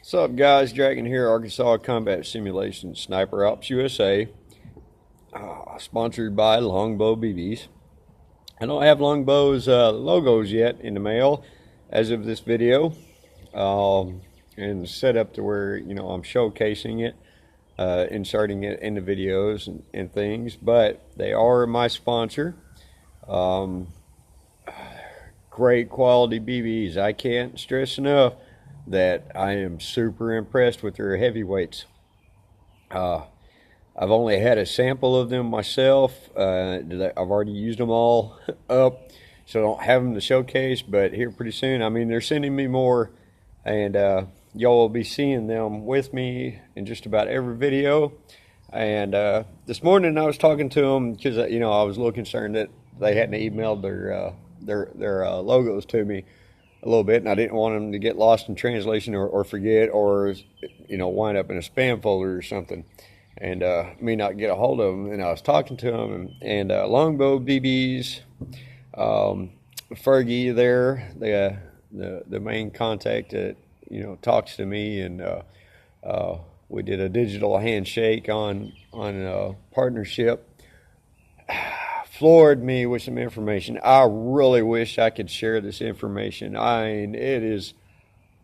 What's up, guys? Dragon here, Arkansas Combat Simulation Sniper Ops USA. Sponsored by Longbow BBs. I don't have Longbow's logos yet in the mail as of this video, and set up to where I'm showcasing it, inserting it in the videos and things. But they are my sponsor. Great quality BBs. I can't stress enough that I am super impressed with their heavyweights. I've only had a sample of them myself. I've already used them all up, so I don't have them to showcase, but here pretty soon, they're sending me more, and y'all will be seeing them with me in just about every video. And this morning I was talking to them because I was a little concerned that they hadn't emailed their logos to me a little bit, and I didn't want them to get lost in translation or forget, or wind up in a spam folder or something, and me not get a hold of them. And I was talking to them, and Longbow BBs, Fergie there, the main contact that talks to me, and we did a digital handshake on partnership. Floored me with some information. I really wish I could share this information. It is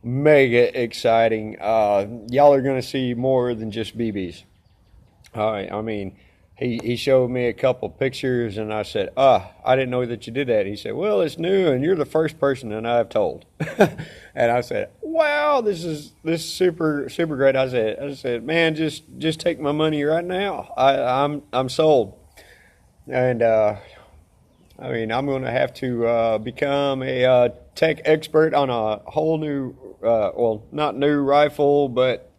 mega exciting. Y'all are going to see more than just BBs. All right. He showed me a couple pictures, and I said, I didn't know that you did that. He said, well, it's new, and you're the first person that I've told. And I said, wow, this is super great. I said, man, just take my money right now. I'm sold. And I'm going to have to become a tech expert on a whole new, well, not new rifle, but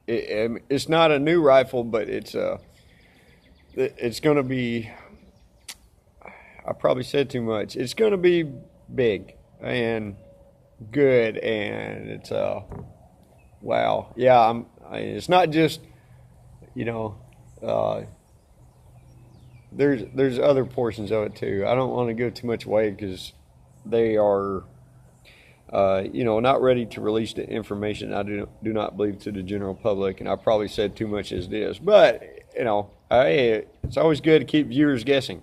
it's not a new rifle, but it's going to be, I probably said too much. It's going to be big and good, and it's wow. Yeah, it's not just, there's other portions of it too. I don't want to give too much away because they are, not ready to release the information. I do not believe to the general public, and I probably said too much as this. But it's always good to keep viewers guessing.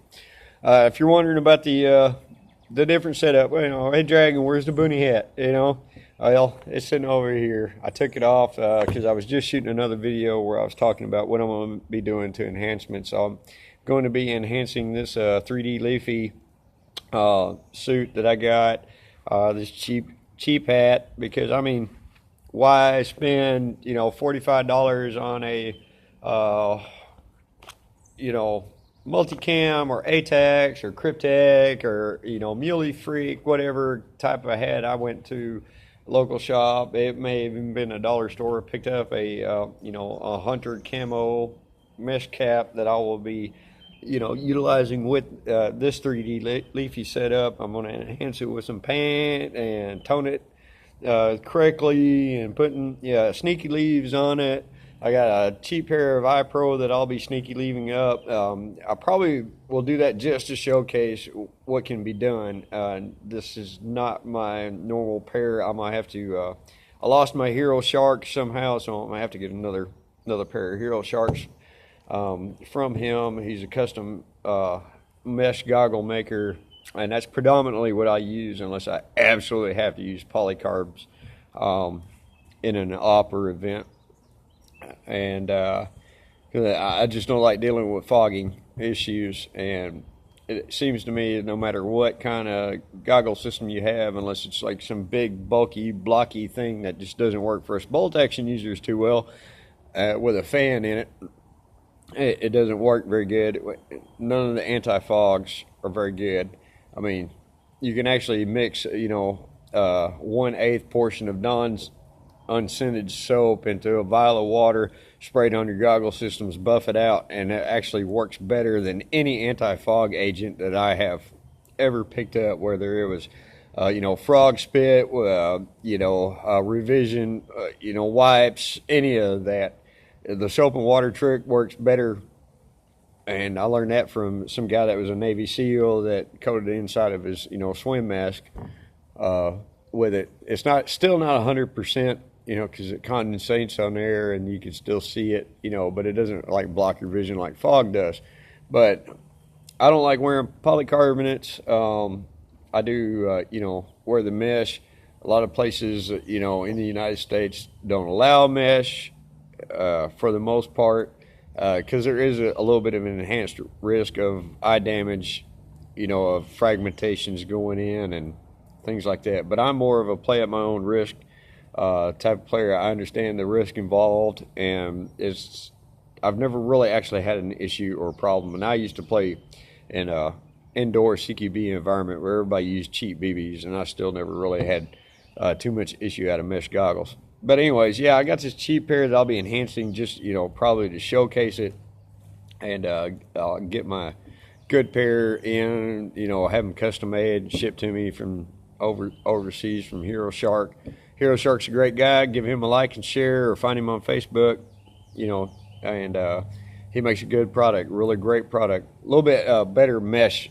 If you're wondering about the different setup, hey Dragon, where's the boonie hat? Well, it's sitting over here. I took it off because I was just shooting another video where I was talking about what I'm going to be doing to enhancement. So I'm going to be enhancing this 3D leafy suit that I got, this cheap hat, because why spend $45 on a multicam or ATAX or Cryptek or Muley Freak, whatever type of hat. I went to a local shop. It may have even been a dollar store. Picked up a hunter camo mesh cap that I will be utilizing with this 3D leafy setup. I'm going to enhance it with some paint and tone it correctly, and putting sneaky leaves on it. I got a cheap pair of iPro that I'll be sneaky leaving up. I probably will do that just to showcase what can be done. This is not my normal pair. I might have to, I lost my Hero Shark somehow, so I might have to get another pair of Hero Sharks from him. He's a custom mesh goggle maker, and that's predominantly what I use unless I absolutely have to use polycarbs in an op or event. And I just don't like dealing with fogging issues, and it seems to me no matter what kind of goggle system you have, unless it's like some big bulky blocky thing that just doesn't work for us bolt action users too well, with a fan in it, it doesn't work very good. None of the anti-fogs are very good. You can actually mix 1/8 portion of Dawn's unscented soap into a vial of water, spray it on your goggle systems, buff it out, and it actually works better than any anti-fog agent that I have ever picked up, whether it was frog spit, revision, wipes, any of that. The soap and water trick works better, and I learned that from some guy that was a Navy SEAL that coated the inside of his swim mask with it. It's still not 100% you know, because it condensates on there and you can still see it, you know, but it doesn't like block your vision like fog does. But I don't like wearing polycarbonates. I do, you know, wear the mesh. A lot of places, you know, in the United States don't allow mesh for the most part, because there is a little bit of an enhanced risk of eye damage, you know, of fragmentations going in and things like that. But I'm more of a play at my own risk type of player. I understand the risk involved, and I've never really actually had an issue or problem. And I used to play in a indoor CQB environment where everybody used cheap BBs, and I still never really had too much issue out of mesh goggles. But anyways, yeah, I got this cheap pair that I'll be enhancing just, you know, probably to showcase it, and I'll get my good pair in, you know, have them custom made, shipped to me from overseas from Hero Shark. Hero Shark's a great guy. Give him a like and share, or find him on Facebook, you know, and he makes a good product, really great product. A little bit better mesh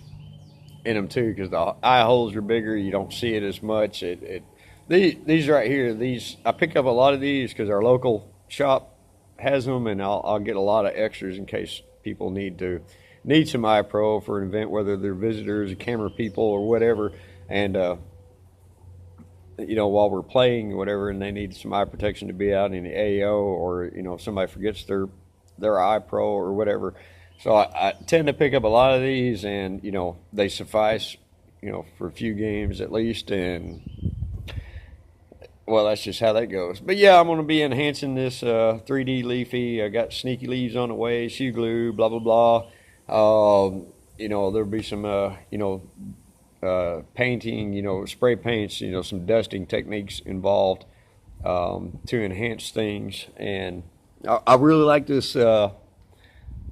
in them too, because the eye holes are bigger. You don't see it as much. These right here, I pick up a lot of these because our local shop has them, and I'll get a lot of extras in case people need some eye pro for an event, whether they're visitors or camera people or whatever, and you know, while we're playing or whatever, and they need some eye protection to be out in the AO, or you know, if somebody forgets their eye pro or whatever. So I tend to pick up a lot of these, and you know, they suffice, you know, for a few games at least, and well, that's just how that goes. But yeah, I'm going to be enhancing this 3D leafy. I got sneaky leaves on the way, shoe glue, blah, blah, blah. You know, there'll be some, you know, painting, you know, spray paints, you know, some dusting techniques involved to enhance things. And I really like this.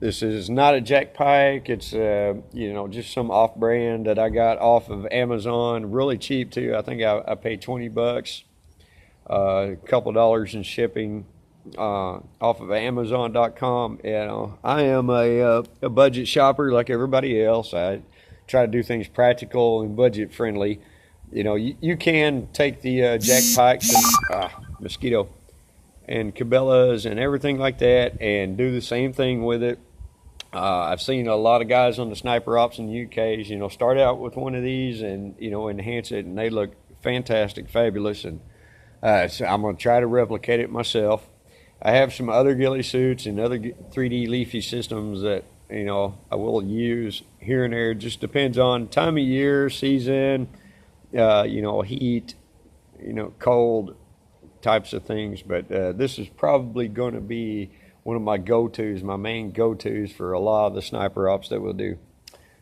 This is not a Jack Pike. It's, you know, just some off-brand that I got off of Amazon. Really cheap, too. I think I paid $20. A couple dollars in shipping off of Amazon.com. You know, I am a budget shopper like everybody else. I try to do things practical and budget friendly. You know, you can take the Jack Pikes and mosquito and Cabela's and everything like that and do the same thing with it. I've seen a lot of guys on the sniper ops and UKs, you know, start out with one of these and, you know, enhance it, and they look fantastic, fabulous, and so I'm going to try to replicate it myself. I have some other ghillie suits and other 3D leafy systems that, you know, I will use here and there. It just depends on time of year, season, you know, heat, you know, cold types of things. But this is probably going to be one of my go-tos, my main go-tos for a lot of the sniper ops that we'll do.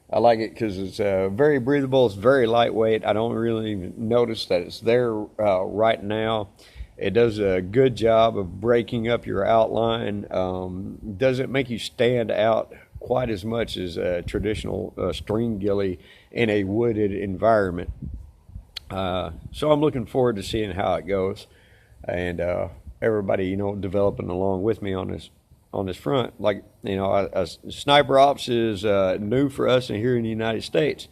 I like it because it's very breathable. It's very lightweight. I don't really notice that it's there right now. It does a good job of breaking up your outline. Doesn't make you stand out quite as much as a traditional string ghillie in a wooded environment. So I'm looking forward to seeing how it goes, and everybody, you know, developing along with me on this front. Like, you know, sniper ops is new for us here in the United States.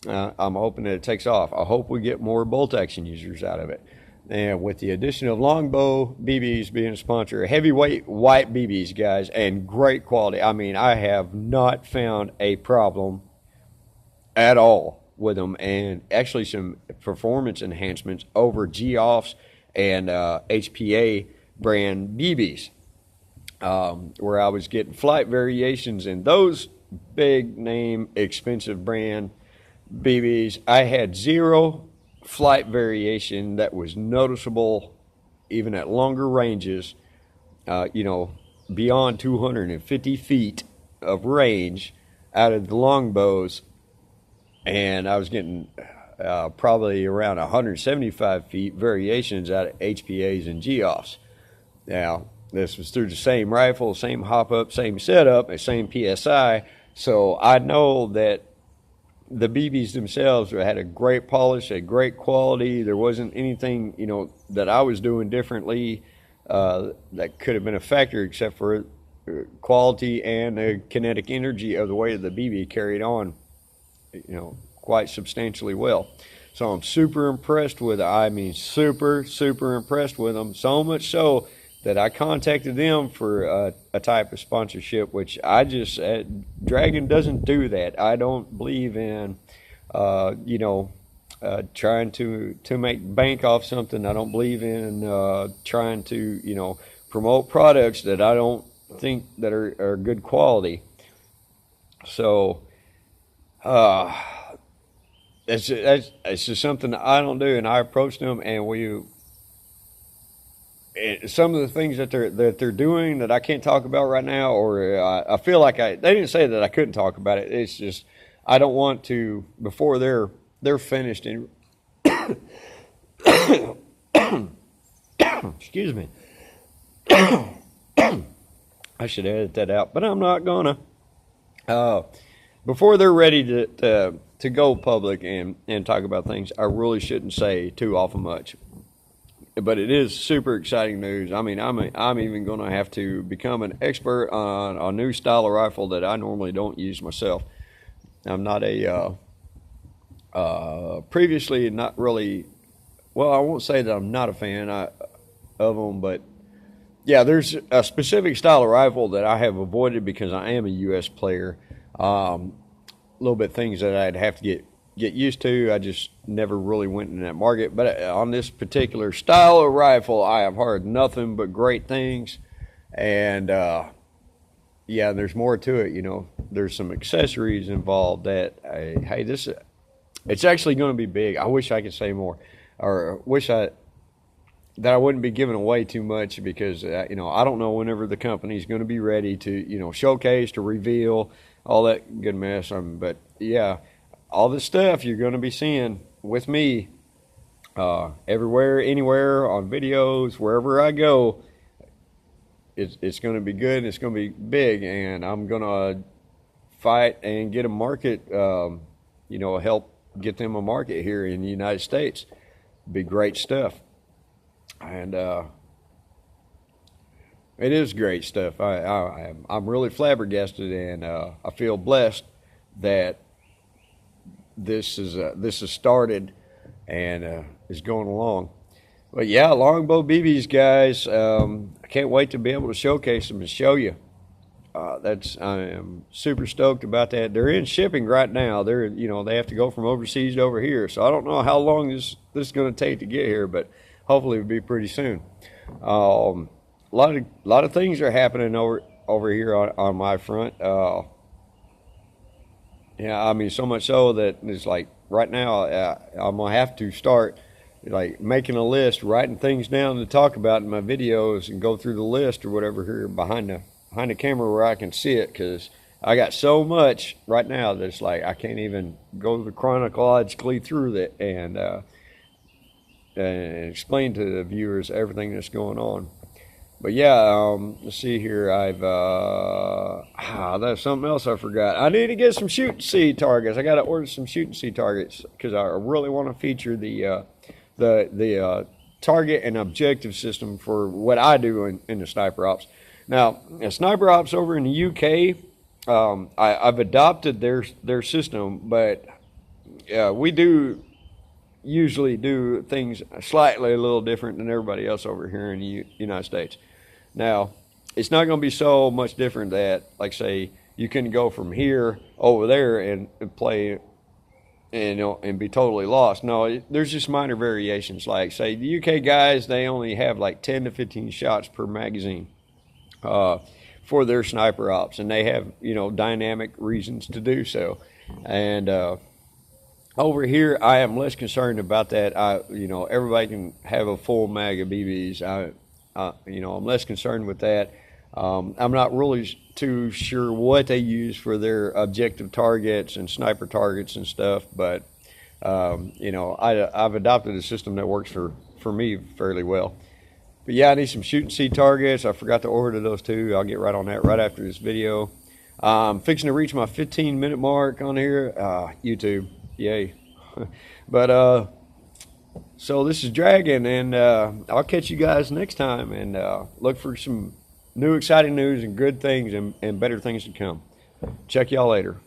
I'm hoping that it takes off. I hope we get more bolt action users out of it. And with the addition of longbow BBs being a sponsor, heavyweight white BBs, guys, and great quality. I mean, I have not found a problem at all with them, and actually some performance enhancements over G-Offs and HPA brand BBs. Where I was getting flight variations in those big name expensive brand BBs. I had zero flight variation that was noticeable even at longer ranges, you know, beyond 250 feet of range out of the longbows, and I was getting probably around 175 feet variations out of HPAs and G-Offs. Now, this was through the same rifle, same hop up, same setup, and same PSI. So I know that the BBs themselves had a great polish, a great quality. There wasn't anything, you know, that I was doing differently that could have been a factor, except for quality and the kinetic energy of the way the BB carried on, you know, quite substantially well. So I'm super impressed with it. I mean, super, super impressed with them. So much so that I contacted them for a type of sponsorship, which I just, Dragon doesn't do that. I don't believe in, trying to make bank off something. I don't believe in trying to, promote products that I don't think that are good quality. So, it's just something that I don't do, and I approached them, and some of the things that they're doing that I can't talk about right now, or I feel like they didn't say that I couldn't talk about it. It's just I don't want to before they're finished. And excuse me, I should edit that out, but I'm not gonna. Before they're ready to go public and talk about things, I really shouldn't say too awful much. But it is super exciting news. I mean, I'm even going to have to become an expert on a new style of rifle that I normally don't use myself. I'm not previously not really, well, I won't say that I'm not a fan of them, but yeah, there's a specific style of rifle that I have avoided because I am a U.S. player. A little bit things that I'd have to get used to. I just never really went in that market. But on this particular style of rifle, I have heard nothing but great things. And yeah, there's more to it. There's some accessories involved that, hey, it's actually going to be big. I wish I could say more, or wish that I wouldn't be giving away too much because, I don't know whenever the company's going to be ready to, showcase, to reveal, all that good mess. But yeah, all this stuff you're going to be seeing with me everywhere, anywhere, on videos, wherever I go. It's going to be good. It's going to be big, and I'm going to fight and get a market, help get them a market here in the United States. Be great stuff. And it is great stuff. I'm really flabbergasted, and I feel blessed that this is started and is going along. But yeah, longbow BBs, guys. I can't wait to be able to showcase them and show you. I am super stoked about that. They're in shipping right now. They have to go from overseas to over here. So I don't know how long this is going to take to get here, but hopefully it'll be pretty soon. A lot of things are happening over here on my front. Yeah, I mean, so much so that it's like right now I'm gonna have to start like making a list, writing things down to talk about in my videos, and go through the list or whatever here behind the camera where I can see it, because I got so much right now that it's like I can't even go chronologically through it and explain to the viewers everything that's going on. But yeah, let's see here. That's something else I forgot. I need to get some shoot and see targets. I got to order some shoot and see targets because I really want to feature the target and objective system for what I do in the sniper ops. Now, sniper ops over in the UK, I've adopted their system, but we usually do things slightly a little different than everybody else over here in the United States. Now, it's not going to be so much different that, like, say, you can go from here over there and play and be totally lost. No, there's just minor variations. Like, say, the UK guys, they only have like 10 to 15 shots per magazine for their sniper ops, and they have, dynamic reasons to do so. And over here, I am less concerned about that. Everybody can have a full mag of BBs. I'm less concerned with that. I'm not really too sure what they use for their objective targets and sniper targets and stuff, but I've adopted a system that works for me fairly well. But yeah, I need some shoot and see targets. I forgot to order those too. I'll get right on that right after this video. I'm fixing to reach my 15-minute mark on here. YouTube, yay. But so this is Dragon, and I'll catch you guys next time, and look for some new exciting news and good things and better things to come. Check y'all later.